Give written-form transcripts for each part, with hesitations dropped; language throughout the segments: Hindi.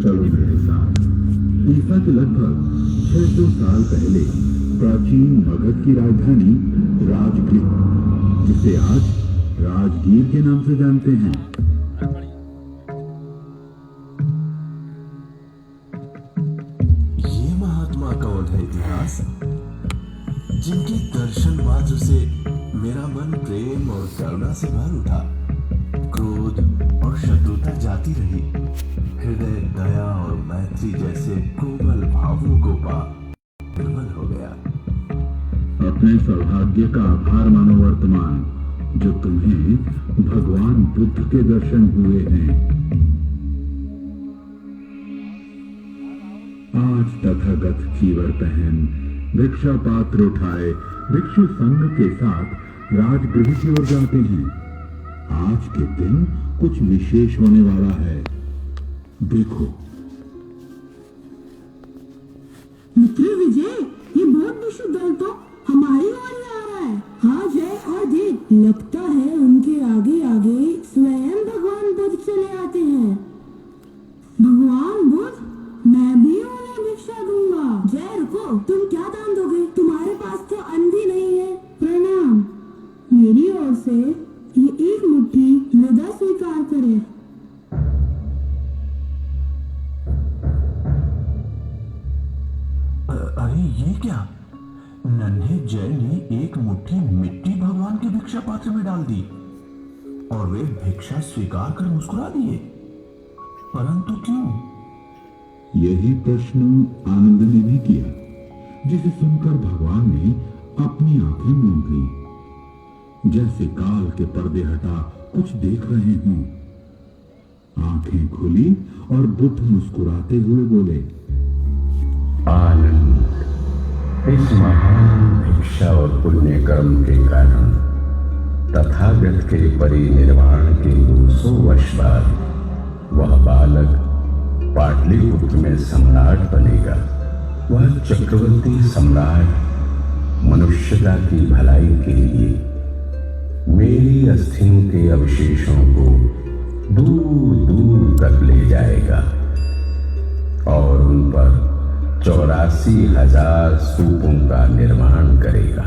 चलो मेरे साथ। ईसा के लगभग 600 साल पहले प्राचीन मगध की राजधानी राजगृह, जिसे आज राजगीर के नाम से जानते हैं। ये महात्मा कौन है इतिहास, जिनके दर्शन मात्र से मेरा मन प्रेम और करुणा से भर उठा। क्रोध और शत्रुता जाती रही, हृदय दया और मैत्री जैसे कोमल भावों को पा निर्मल हो गया। अपने सौभाग्य का आभार मानो वर्तमान, जो तुम्हें भगवान बुद्ध के दर्शन हुए हैं। आज तथागत चीवर पहन, भिक्षा पात्र उठाए, भिक्षु संघ के साथ राजगृह की ओर जाते हैं। आज के दिन कुछ विशेष होने वाला है। देखो मित्र विजय, ये बहुत विशुद्ध दल तो हमारी ओर ही आ रहा है। हाँ जय, और देख, लगता है उनके आगे आगे स्वयं भगवान बुद्ध चले आते हैं। भगवान बुद्ध, मैं भी उन्हें भिक्षा दूंगा। जय रुको, तुम क्या दान दोगे? तुम्हारे पास तो अन्न भी नहीं है। प्रणाम, मेरी ओर से ये एक मुट्ठी मृदा स्वीकार करें। अरे ये क्या? नन्हे जय ने एक मुट्ठी मिट्टी भगवान के भिक्षा पात्र में डाल दी और वे भिक्षा स्वीकार कर मुस्कुरा दिए। परंतु क्यों? यही प्रश्न आनंद ने भी किया, जिसे सुनकर भगवान ने अपनी आंखें मूंद ली, जैसे काल के पर्दे हटा कुछ देख रहे हों। आंखें खुली और बुद्ध मुस्कुराते हुए बोले, आनंद, इस महान भिक्षा और पुण्य कर्म के कारण तथागत के परिनिर्वाण के 200 वर्ष बाद वह बालक पाटलिपुत्र में सम्राट बनेगा। वह चक्रवर्ती सम्राट मनुष्यता की भलाई के लिए मेरी अस्थियों के अवशेषों को दूर दूर तक ले जाएगा और उन पर 84,000 स्तूपों का निर्माण करेगा।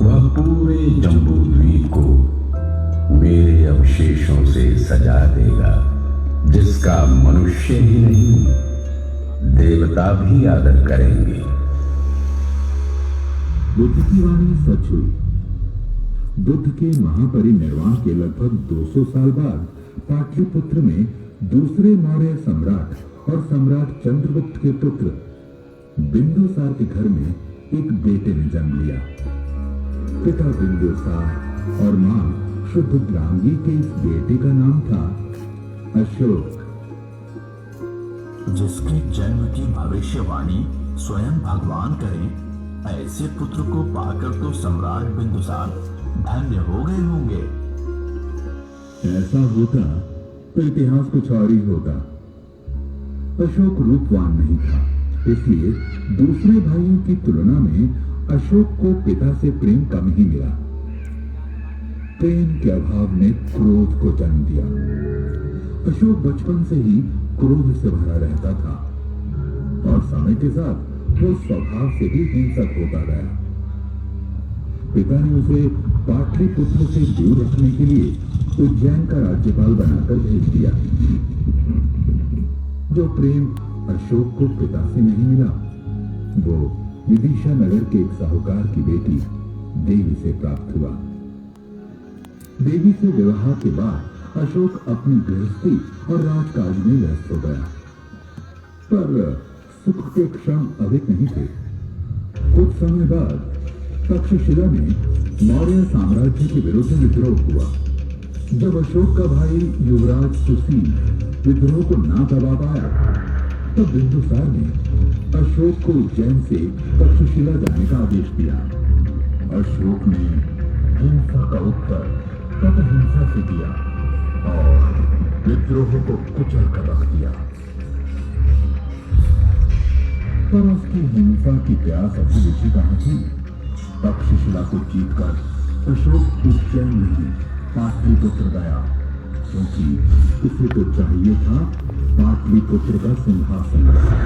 वह पूरे जम्बू द्वीप को मेरे अवशेषों से सजा देगा, जिसका मनुष्य ही नहीं देवता भी आदर करेंगे। बुद्ध की वाणी सच हुई। बुद्ध के महापरिनिर्वाण के लगभग 200 साल बाद पाटलिपुत्र में दूसरे मौर्य सम्राट और सम्राट चंद्रगुप्त के पुत्र बिंदुसार के घर में एक बेटे ने जन्म लिया। पिता बिंदुसार और मां शुद्धग्रांगी के इस बेटे का नाम था अशोक। जिसके जन्म की भविष्यवाणी स्वयं भगवान करे, ऐसे पुत्र को पाकर तो सम्राट बिंदुसार धन्य हो गए होंगे। ऐसा होता तो इतिहास कुछ और ही होता। अशोक रूपवान नहीं था, इसलिए दूसरे भाइयों की तुलना में अशोक को पिता से प्रेम कम ही मिला। प्रेम के अभाव ने क्रोध को जन्म दिया। अशोक बचपन से ही क्रोध से भरा रहता था और समय के साथ वो स्वभाव से भी हिंसक होता गया। पिता ने उसे पाटलिपुत्र से दूर रखने के लिए उज्जैन का राज्यपाल बनाकर भेज दिया। जो प्रेम अशोक को पिता से नहीं मिला, वो विदिशा नगर के एक साहूकार की बेटी देवी से प्राप्त हुआ। देवी से विवाह के बाद अशोक अपनी गृहस्थी और राजकाज में व्यस्त हो गया, पर सुख के क्षण अधिक नहीं थे। कुछ समय बाद तक्षशिला में मौर्य साम्राज्य के विरुद्ध विद्रोह हुआ। जब अशोक का भाई युवराज सुशील विद्रोह को ना दबा पाया, तब बिंदुसार ने अशोक को उज्जैन से तक्षशिला जाने का आदेश दिया। अशोक ने हिंसा का उत्तर तब हिंसा से दिया और विद्रोह को कुचल कर रख दिया। पर उसकी हिंसा की प्यास अभी रुचि कहां थी। तक्षशिला को जीतकर अशोक उज्जैन नहीं पाटलिपुत्र गया, क्योंकि उसे तो चाहिए था पाटलिपुत्र का सिंहासन रखा।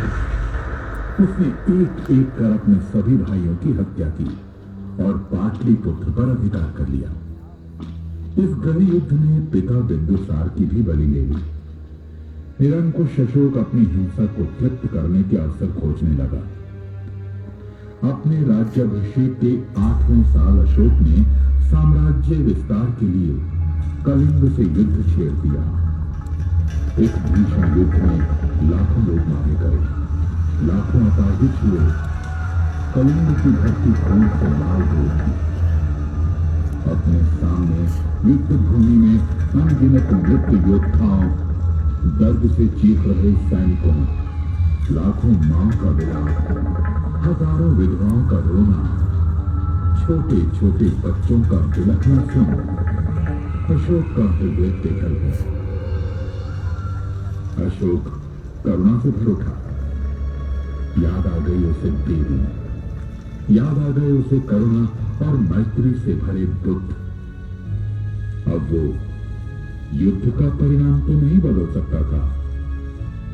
उसने एक एक कर अपने सभी भाइयों की हत्या की और पाटलिपुत्र पर अधिकार कर लिया। इस गृह युद्ध में पिता बिंदुसार की भी बलि ले ली। निरंकुश अशोक अपनी हिंसा को तृप्त करने के अवसर खोजने लगा। अपने राज्याभिषेक के 8वें साल अशोक ने साम्राज्य विस्तार के लिए कलिंग से युद्ध छेड़ दिया। इस भीषण युद्ध में लाखों लोग मारे गए, लाखों अपाहिज हुए। कलिंग की धरती खून से लाल हो उठी। अपने सामने युद्ध भूमि में अनगिनत मृत योद्धाओं, दर्द से चीख रहे सैनिकों, लाखों मां का विलाप, हजारों विधवाओं का रोना, छोटे छोटे बच्चों का बिलखना सुन अशोक का हृदय पिघल गया। अशोक करुणा से भर उठा। याद आ गई उसे देवी, याद आ गए उसे करुणा और मैत्री से भरे बुद्ध। अब वो युद्ध का परिणाम तो नहीं बदल सकता था,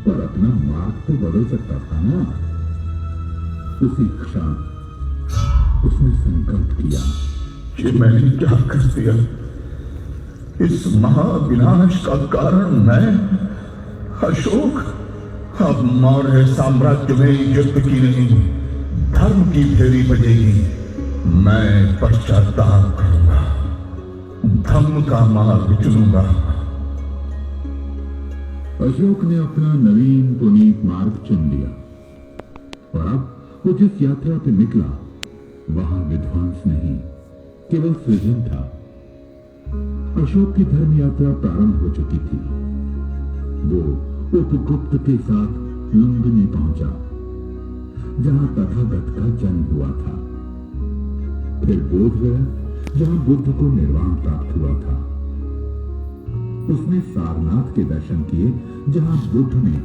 पर अपना मार्ग तो बदल सकता था ना। उसी क्षण उसने संकल्प किया, कि मैंने क्या कर दिया? इस महाविनाश का कारण मैं अशोक। अब मौर्य साम्राज्य में युद्ध की नहीं, धर्म की फेरी बजेगी। मैं पश्चाताप करूंगा, धर्म का मार्ग चुनूंगा। अशोक ने अपना नवीन पुनीत मार्ग चुन लिया और अब वो जिस यात्रा पे निकला वहां विध्वंस नहीं, केवल सृजन था। अशोक की धर्म यात्रा प्रारंभ हो चुकी थी। वो उपगुप्त के साथ लुम्बिनी पहुंचा, जहां तथागत का जन्म हुआ था। फिर बोध गया, जहां बुद्ध को निर्वाण प्राप्त हुआ था। उसने सारनाथ के दर्शन किए, जहां बुद्ध ने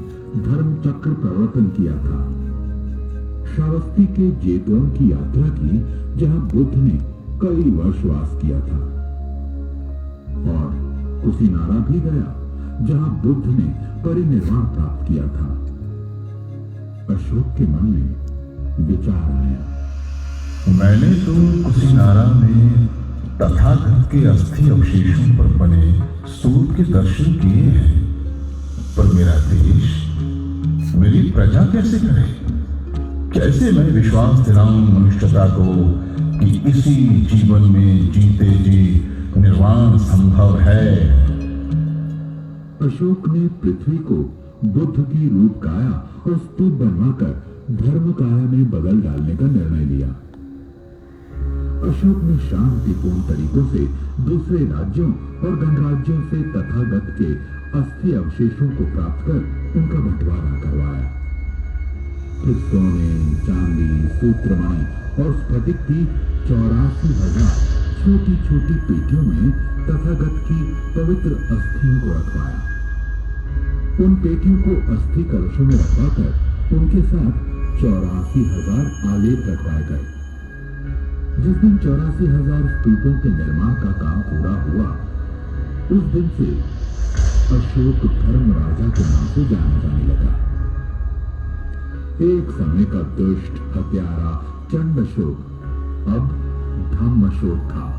धर्म चक्र प्रवर्तन किया था। श्रावस्ती के जेतवन की यात्रा की, जहां बुद्ध ने कई वर्ष वास किया था। और कुशीनारा भी गया, जहां बुद्ध ने परिनिर्वाण प्राप्त किया था। अशोक के मन में विचार आया, मैंने तो कुशीनारा में तथागत के अस्थि अवशेषों पर बने स्तूप के दर्शन किए हैं, पर मेरा देश, मेरी प्रजा कैसे करे? कैसे मैं विश्वास दिलाऊं मनुष्यता को कि इसी जीवन में जीते जी निर्वाण संभव है? अशोक ने पृथ्वी को बुद्ध की रूप काया और स्तूप बनवाकर धर्म काया में बदल डालने का निर्णय लिया। अशोक ने शांतिपूर्ण तरीकों से दूसरे राज्यों और गणराज्यों से तथागत के अस्थि अवशेषों को प्राप्त कर उनका बंटवारा करवाया। फिर सोने, चांदी, सूत्रमणि और स्फटिक की 84,000 छोटी छोटी पेटियों में तथागत की पवित्र अस्थियों को रखवाया। उन पेटियों को अस्थि कलशों में रखवाकर उनके साथ 84,000 आलेख रखवाए गए। जिस दिन 84,000 स्तूपों के निर्माण का काम पूरा हुआ, उस दिन से अशोक धर्म राजा के नाम से जाना जाने लगा। एक समय का दुष्ट हत्यारा चंड अशोक अब धम्म अशोक था।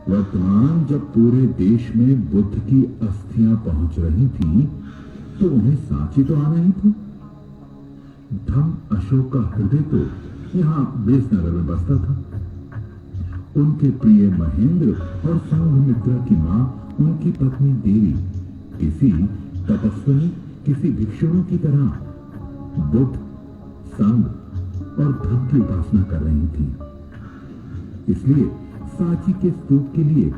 वर्तमान जब पूरे देश में बुद्ध की अस्थियां पहुंच रही थी, तो उन्हें सांची तो आना ही था। धम्म अशोक का हृदय तो यहां बेसनगर में बसता था। उनके प्रिय महेंद्र और संघमित्रा की मां, उनकी पत्नी देवी, किसी तपस्विनी, किसी भिक्षुओं की तरह बुद्ध, संघ और धर्म की उपासना कर रही थी। इसलिए सांची के स्तूप के लिए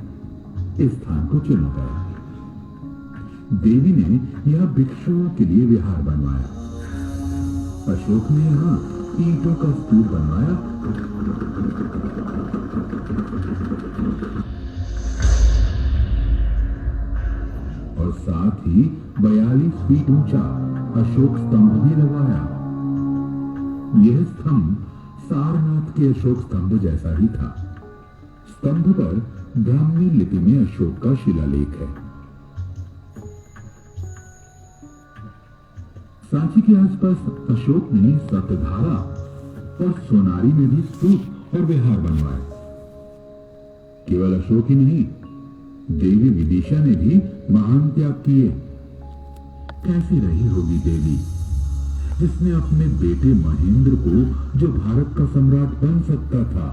इस स्थान को चुना गया। देवी ने यह भिक्षुओं के लिए विहार बनवाया। अशोक ने यहां ईंटों का स्तूप बनवाया। और साथ ही 42 फीट ऊंचा अशोक स्तंभ भी लगवाया। यह स्तंभ सारनाथ के अशोक स्तंभ जैसा ही था। स्तंभ पर ब्राह्मी लिपि में अशोक का शिलालेख है। सांची के आसपास अशोक ने सतधारा और सोनारी में भी स्तूप और विहार बनवाए। केवल अशोक ही नहीं, देवी विदिशा ने भी महान त्याग किए। कैसी रही होगी देवी, जिसने अपने बेटे महेंद्र को, जो भारत का सम्राट बन सकता था,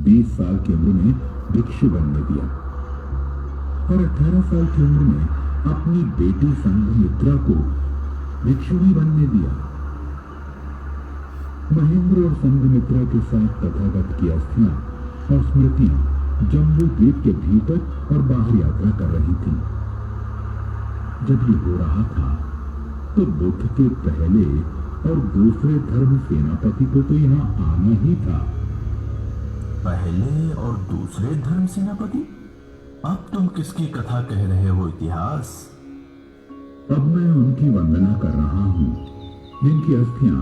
20 साल की उम्र में भिक्षु बनने दिया और 18 साल की उम्र में अपनी बेटी संघमित्रा को भिक्षुणी बनने दिया। महेंद्र और संघमित्रा के साथ तथागत की अस्थियां और स्मृतियां जम्बू द्वीप के भीतर और बाहर यात्रा कर रही थी। जब ये हो रहा था तो बुद्ध के पहले और दूसरे धर्म सेनापति को तो यहां आना ही था। पहले और दूसरे धर्म सेनापति? अब तुम किसकी कथा कह रहे हो इतिहास? अब मैं उनकी वंदना कर रहा हूं, जिनकी अस्थियां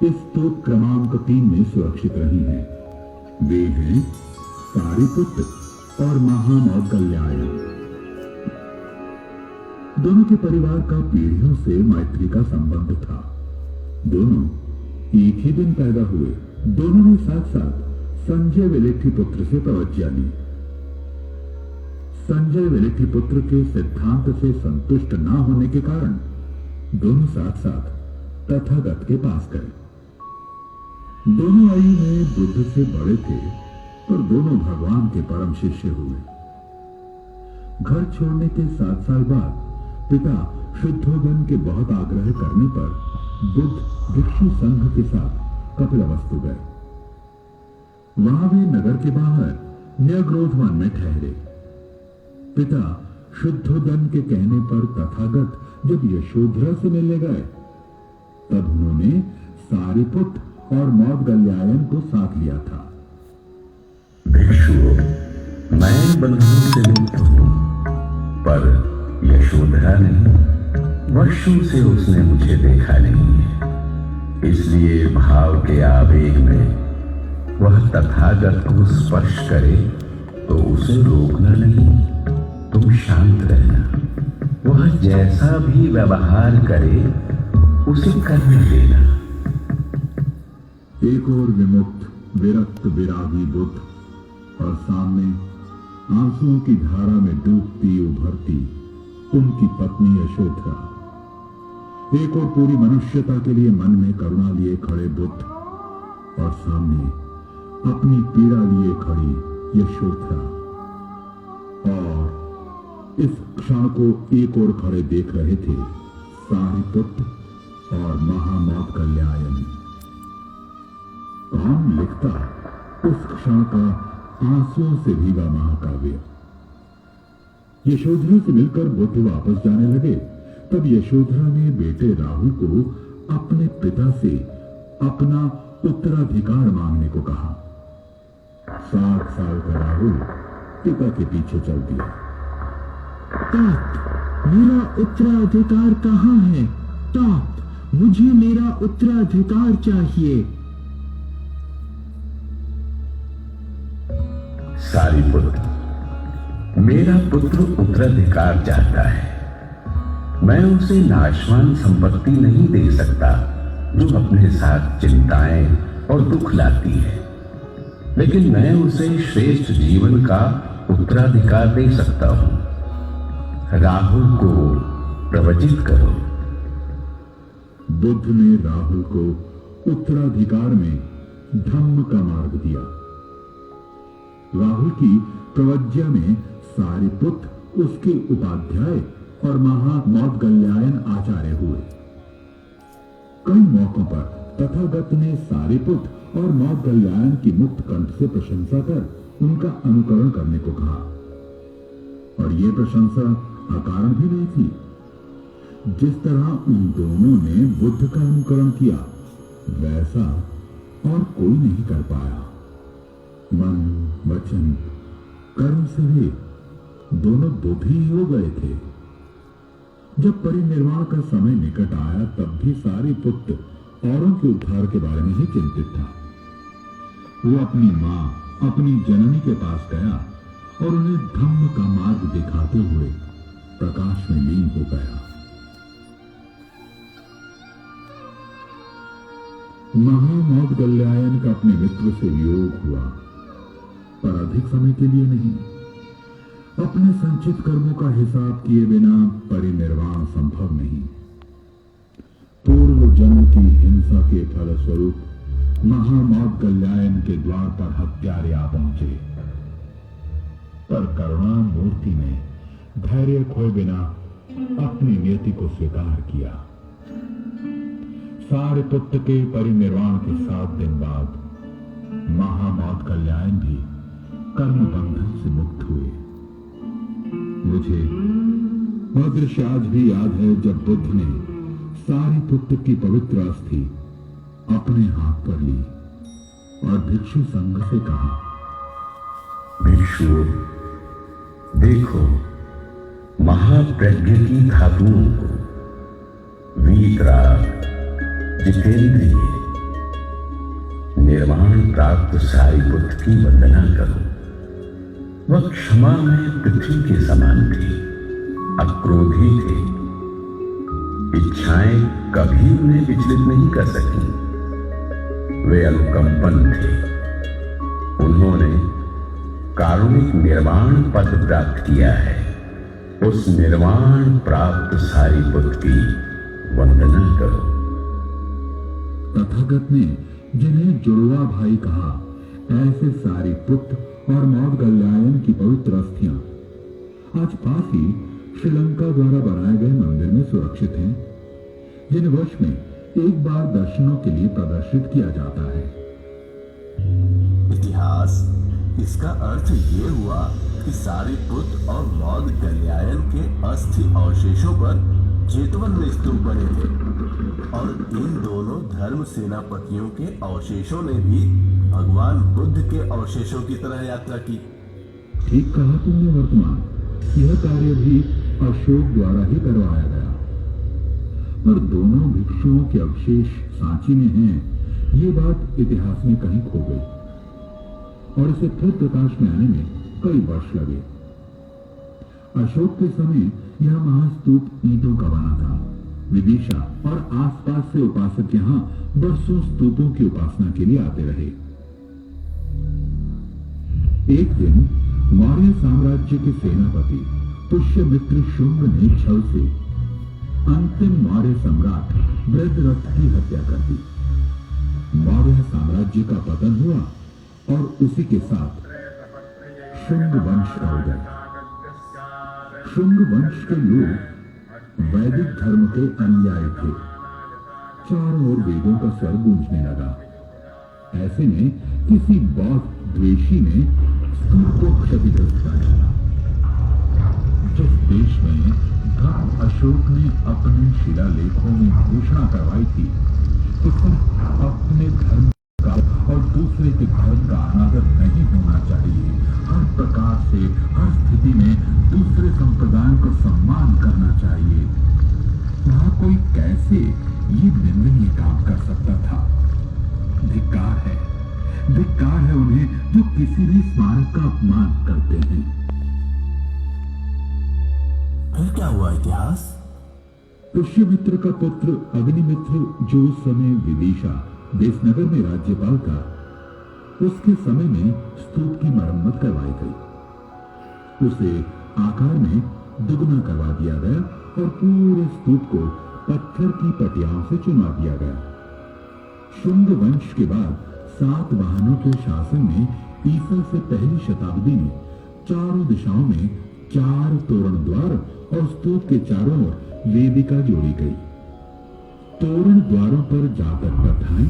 इस स्तूप क्रमांक 3 में सुरक्षित रही हैं। वे हैं सारिपुत्र और महामौद्गल्यायन। दोनों के परिवार का पीढ़ियों से मैत्री का संबंध था। दोनों एक ही दिन पैदा हुए। दोनों ने साथ साथ संजय वेलिठीपुत्र से प्रवज्ञा ली। संजय वेलिठीपुत्र के सिद्धांत से संतुष्ट न होने के कारण दोनों साथ साथ तथागत के पास गए। दोनों आयु में बुद्ध से बड़े थे, पर दोनों भगवान के परम शिष्य हुए। घर छोड़ने के 7 साल बाद पिता शुद्धोधन के बहुत आग्रह करने पर बुद्ध भिक्षु संघ के साथ कपिलवस्तु गए। वहां वे नगर के बाहर न्यग्रोधवन में ठहरे। पिता शुद्धोधन के कहने पर तथागत जब यशोधरा से मिलने गए, तब उन्होंने सारिपुत्र और मौद्गल्यायन को साथ लिया था। भिक्षुओं, मैं बंधुओं से मुक्त हूं, पर यशोधरा नहीं। वर्षों से उसने मुझे देखा नहीं है, इसलिए भाव के आवेग में वह तथागत को स्पर्श करे तो उसे रोकना नहीं। तुम शांत रहना, वह जैसा भी व्यवहार करे उसे करने देना। एक और विमुक्त विरक्त विरागी बुद्ध, और सामने आंसुओं की धारा में डूबती उभरती उनकी पत्नी यशोधरा। एक और पूरी मनुष्यता के लिए मन में करुणा लिए खड़े बुद्ध, और सामने अपनी पीड़ा लिए खड़ी यशोधरा। और इस क्षण को एक और खड़े देख रहे थे सारिपुत्र और महामौद्गल्यायन। कौन लिखता उस क्षण का आंसुओं से भीगा महाकाव्य? यशोधरा से मिलकर बुद्ध वापस जाने लगे, तब यशोधरा ने बेटे राहुल को अपने पिता से अपना उत्तराधिकार मांगने को कहा। 7 साल का राहुल पिता के पीछे चल दिया। तात, मेरा उत्तराधिकार कहाँ है? तात, मुझे मेरा उत्तराधिकार चाहिए। सारिपुत्र, मेरा पुत्र उत्तराधिकार चाहता है। मैं उसे नाशवान संपत्ति नहीं दे सकता जो अपने साथ चिंताएं और दुख लाती है, लेकिन मैं उसे श्रेष्ठ जीवन का उत्तराधिकार दे सकता हूं। राहुल को प्रवचित करो। बुद्ध ने राहुल को उत्तराधिकार में धम्म का मार्ग दिया। राहुल की प्रवज्ञा में सारिपुत्र उसके उपाध्याय और महामौद्गल्यायन आचार्य हुए। कई मौकों पर तथागत ने सारिपुत्र और मौद्गल्यायन की मुक्त कंठ से प्रशंसा कर उनका अनुकरण करने को कहा, और यह प्रशंसा अकारण भी नहीं थी। जिस तरह उन दोनों ने बुद्ध का अनुकरण किया, वैसा और कोई नहीं कर पाया। मन, वचन, कर्म से वे दोनों बुद्ध ही हो गए थे। जब परिनिर्वाण का समय निकट आया, तब भी सारिपुत्र औरों के उद्धार के बारे में ही चिंतित था। वो अपनी मां, अपनी जननी के पास गया और उन्हें धम्म का मार्ग दिखाते हुए प्रकाश में लीन हो गया। महामौदगल्यायन का अपने मित्र से वियोग हुआ, पर अधिक समय के लिए नहीं। अपने संचित कर्मों का हिसाब किए बिना परिनिर्वाण संभव नहीं। पूर्व जन्म की हिंसा के फलस्वरूप महामौदगल्यायन के द्वार पर हत्यारे आ पहुंचे, पर करुणा मूर्ति ने धैर्य खोए बिना अपनी नियति को स्वीकार किया। सारिपुत्र के परिनिर्वाण के 7 दिन बाद महामौदगल्यायन भी कर्म बंधन से मुक्त हुए। मुझे वह दृश्य आज भी याद है जब बुद्ध ने सारिपुत्र की पवित्र अस्थि अपने हाथ पर ली और भिक्षु संघ से कहा, भिक्षु देखो, महाप्रज्ञ की धातुओं को वीतराग, जितेंद्रिय, निर्वाण प्राप्त सारिपुत्र की वंदना करो। वह क्षमा में पृथ्वी के समान थे, अक्रोधी थे। इच्छाएं कभी उन्हें विचलित नहीं कर सकी। वे अनुकंपन थे। उन्होंने कारुणिक निर्वाण पद प्राप्त किया है। उस निर्वाण प्राप्त सारिपुत्र की वंदना करो। तथागत ने जिन्हें जुड़वा भाई कहा, ऐसे सारिपुत्र और मौदगल्यायन की पवित्र अस्थियां आज पास ही श्रीलंका द्वारा बनाए गए मंदिर में सुरक्षित हैं, जिन्हें वर्ष में एक बार दर्शनों के लिए प्रदर्शित किया जाता है। इतिहास इसका अर्थ ये हुआ कि सारिपुत्र और मौदगल्यायन के अस्थि अवशेषों पर जेतवन में स्तूप बने थे, और इन दोनों धर्म सेनापतियों के अवशेषों ने भी भगवान बुद्ध के अवशेषों की तरह यात्रा की। ठीक कहा तुमने वर्तमान, यह कार्य भी अशोक द्वारा ही करवाया गया, और दोनों भिक्षुओं के अवशेष सांची में हैं, ये बात इतिहास में कहीं खो गई, और इसे फिर प्रकाश में आने में कई वर्ष लगे। अशोक के समय यह महास्तूप ईंटों का बना था। विदिशा और आसपास से उपासक यहाँ बरसों स्तूपों की उपासना के लिए आते रहे। एक दिन मौर्य साम्राज्य के सेनापति पुष्यमित्र शुंग ने छल से अंतिम मौर्य सम्राट वृद्धरथ की हत्या कर दी। मौर्य साम्राज्य का पतन हुआ और उसी के साथ शुंग वंश का उदय। शुंग वंश के लोग वैदिक धर्म के अनुयायी थे। चारों ओर वेदों का स्वर गूंजने लगा। ऐसे में किसी बौद्ध द्वेषी ने स्तूप को क्षतिग्रस्त कर डाला। जिस देश में धर्म अशोक ने अपने शिलालेखों में घोषणा करवाई थी कि सिर्फ अपने धर्म का और दूसरे के धर्म का अनादर नहीं होना चाहिए, हर प्रकार से हर स्थिति में दूसरे संप्रदायों का सम्मान करना चाहिए, वहां कोई कैसे ये निंदनीय काम कर सकता था? धिक्कार है उन्हें जो किसी भी स्मारक का अपमान करते हैं। फिर क्या हुआ इतिहास? पुष्यमित्र का पुत्र अग्निमित्र, जो उस समय विदिशा देशनगर में राज्यपाल था, उसके समय में स्तूप की मरम्मत करवाई गई। उसे आकार में दुगना करवा दिया गया और पूरे स्तूप को पत्थर की पटियाओं से चुनवा दिया गया। शुंग वंश के बाद सातवाहनों के शासन में ईसा से पहली शताब्दी में चारों दिशाओं में 4 तोरण द्वार और स्तूप के चारों ओर वेदिका जोड़ी गई। तोरण द्वारों पर जातक कथाएं,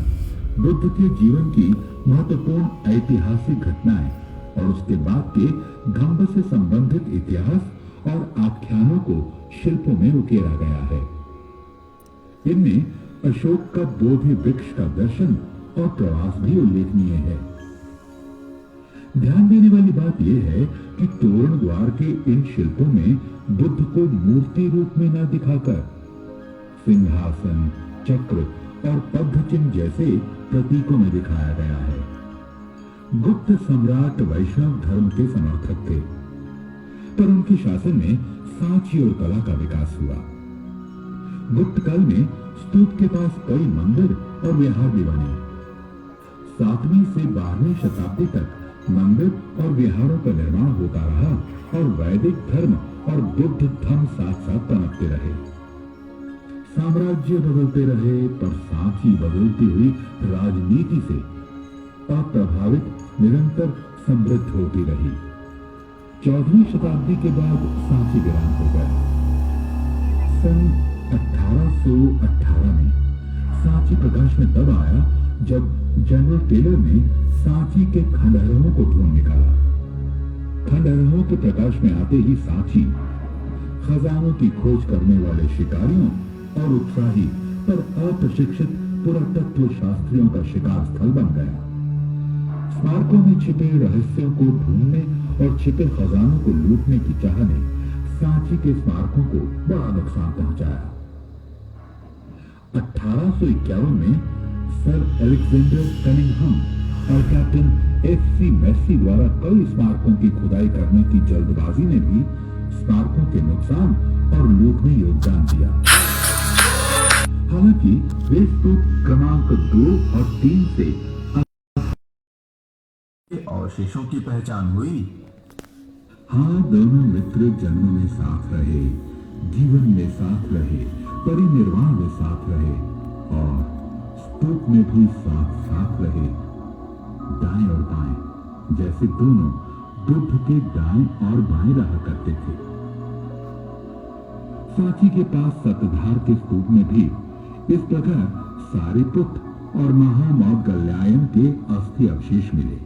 बुद्ध के जीवन की महत्वपूर्ण ऐतिहासिक घटनाएं और उसके बाद के धम्म से संबंधित इतिहास और आख्यानों को शिल्पों में उकेरा गया है। इनमें अशोक का बोधि वृक्ष का दर्शन और प्रवास भी उल्लेखनीय है। ध्यान देने वाली बात यह है कि तोरण द्वार के इन शिल्पों में बुद्ध को मूर्ति रूप में न दिखाकर सिंहासन, चक्र और पद्म चिन्ह जैसे प्रतीकों में दिखाया गया है। गुप्त सम्राट वैष्णव धर्म के समर्थक थे, पर उनके शासन में सांची और कला का विकास हुआ। गुप्त काल में स्तूप के पास कई मंदिर और विहार भी बने। 7वीं से 12वीं शताब्दी तक मंदिर और विहारों का निर्माण होता रहा और वैदिक धर्म और बुद्ध धर्म साथ साथ पनपते रहे। साम्राज्य बदलते रहे पर साथ ही बदलती हुई राजनीति से अप्रभावित निरंतर समृद्ध होती रही। 14वीं शताब्दी के बाद सांची वीरान हो गया। सन 1818 में सांची प्रकाश में तब आया जब जनरल टेलर ने सांची के खंडहरों को ढूंढ निकाला। खंडहरों के प्रकाश में आते ही सांची खजानों की खोज करने वाले शिकारियों और उत्साही पर अप्रशिक्षित पुरातत्व शास्त्रियों का शिकार स्थल बन गया। स्मारकों में छिपे रहस्यों को ढूंढने और छिपे खजानों को लूटने की चाह ने सांची के स्मारकों को बड़ा नुकसान पहुंचाया। 1851 में सर अलेक्जेंडर कनिंघम और कैप्टन एफ.सी. मैसी द्वारा कई स्मारकों की खुदाई करने की जल्दबाजी ने भी स्मारकों के नुकसान और लूट में योगदान दिया। हालांकि वे स्तूप क्रमांक 2 और 3 से अवशेषों की पहचान हुई। हाँ, दोनों मित्र जन्म में साथ रहे, जीवन में साथ रहे, परिनिर्वाण में साथ रहे और स्तूप में भी साथ साथ रहे। दाएं और बाएं जैसे दोनों बुद्ध के दाएं और बाएं रहा करते थे। सांची के पास सतधार के स्तूप में भी इस प्रकार सारिपुत्र और महामौदगल्यायन के अस्थि अवशेष मिले।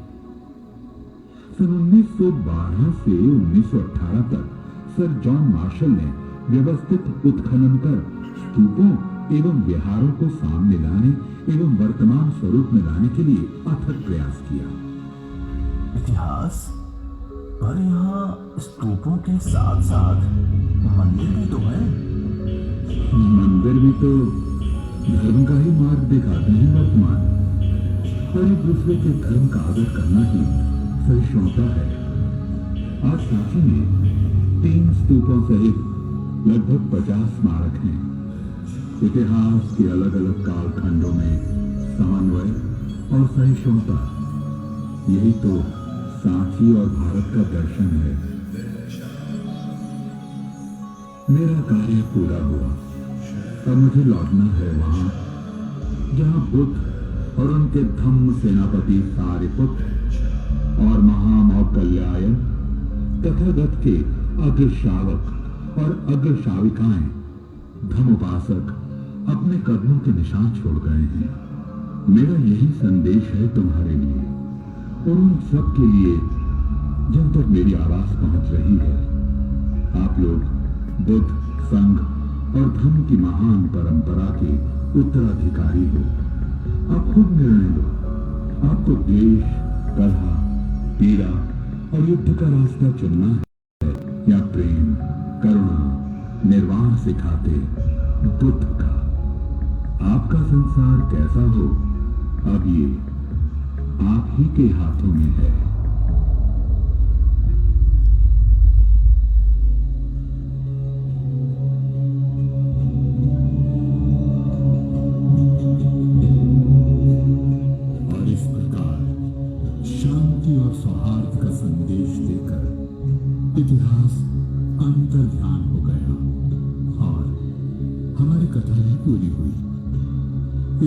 सन 1912 से 1918 तक सर जॉन मार्शल ने व्यवस्थित उत्खनन कर स्तूपों एवं विहारों को सामने लाने एवं वर्तमान स्वरूप में लाने के लिए अथक प्रयास किया। इतिहास पर यहाँ स्तूपों के साथ साथ मंदिर भी तो है। मंदिर भी तो धर्म का ही मार्ग दिखाते हैं वर्तमान, और एक दूसरे के धर्म का आदर करना ही सहिष्णुता है। आज सांची में 3 स्तूपों सहित लगभग 50 स्मारक हैं। इतिहास के अलग अलग कालखंडों में समन्वय और सहिष्णुता, यही तो सांची और भारत का दर्शन है। मेरा कार्य पूरा हुआ और मुझे लौटना है वहां जहां बुद्ध और उनके धम्म सेनापति सारिपुत्र और महामौदगल्यायन तथागत के अग्र शावक और अग्र शाविकाएं धम्मोपासक अपने कदमों के निशान छोड़ गए हैं। मेरा यही संदेश है तुम्हारे लिए और उन सब के लिए जिन तक मेरी आवाज पहुंच रही है। आप लोग बुद्ध, संघ और धर्म की महान परंपरा के उत्तराधिकारी हो। आप खुद निर्णय लो, आपको देश, कलह, पीड़ा और युद्ध का रास्ता चुनना है या प्रेम, करुणा, निर्वाण सिखाते बुद्ध का। आपका संसार कैसा हो, अब ये आप ही के हाथों में है। और इस प्रकार शांति और सौहार्द का संदेश देकर इतिहास अंतर ध्यान हो गया और हमारी कथा भी पूरी हुई।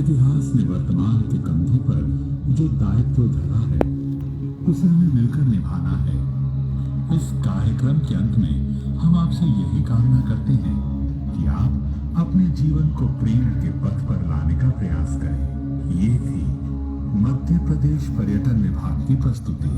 इतिहास ने वर्तमान के कंधों पर जो दायित्व धरा है उसे हमें मिलकर निभाना है। इस कार्यक्रम के अंत में हम आपसे यही कामना करते हैं कि आप अपने जीवन को प्रेम के पथ पर लाने का प्रयास करें। ये थी मध्य प्रदेश पर्यटन विभाग की प्रस्तुति।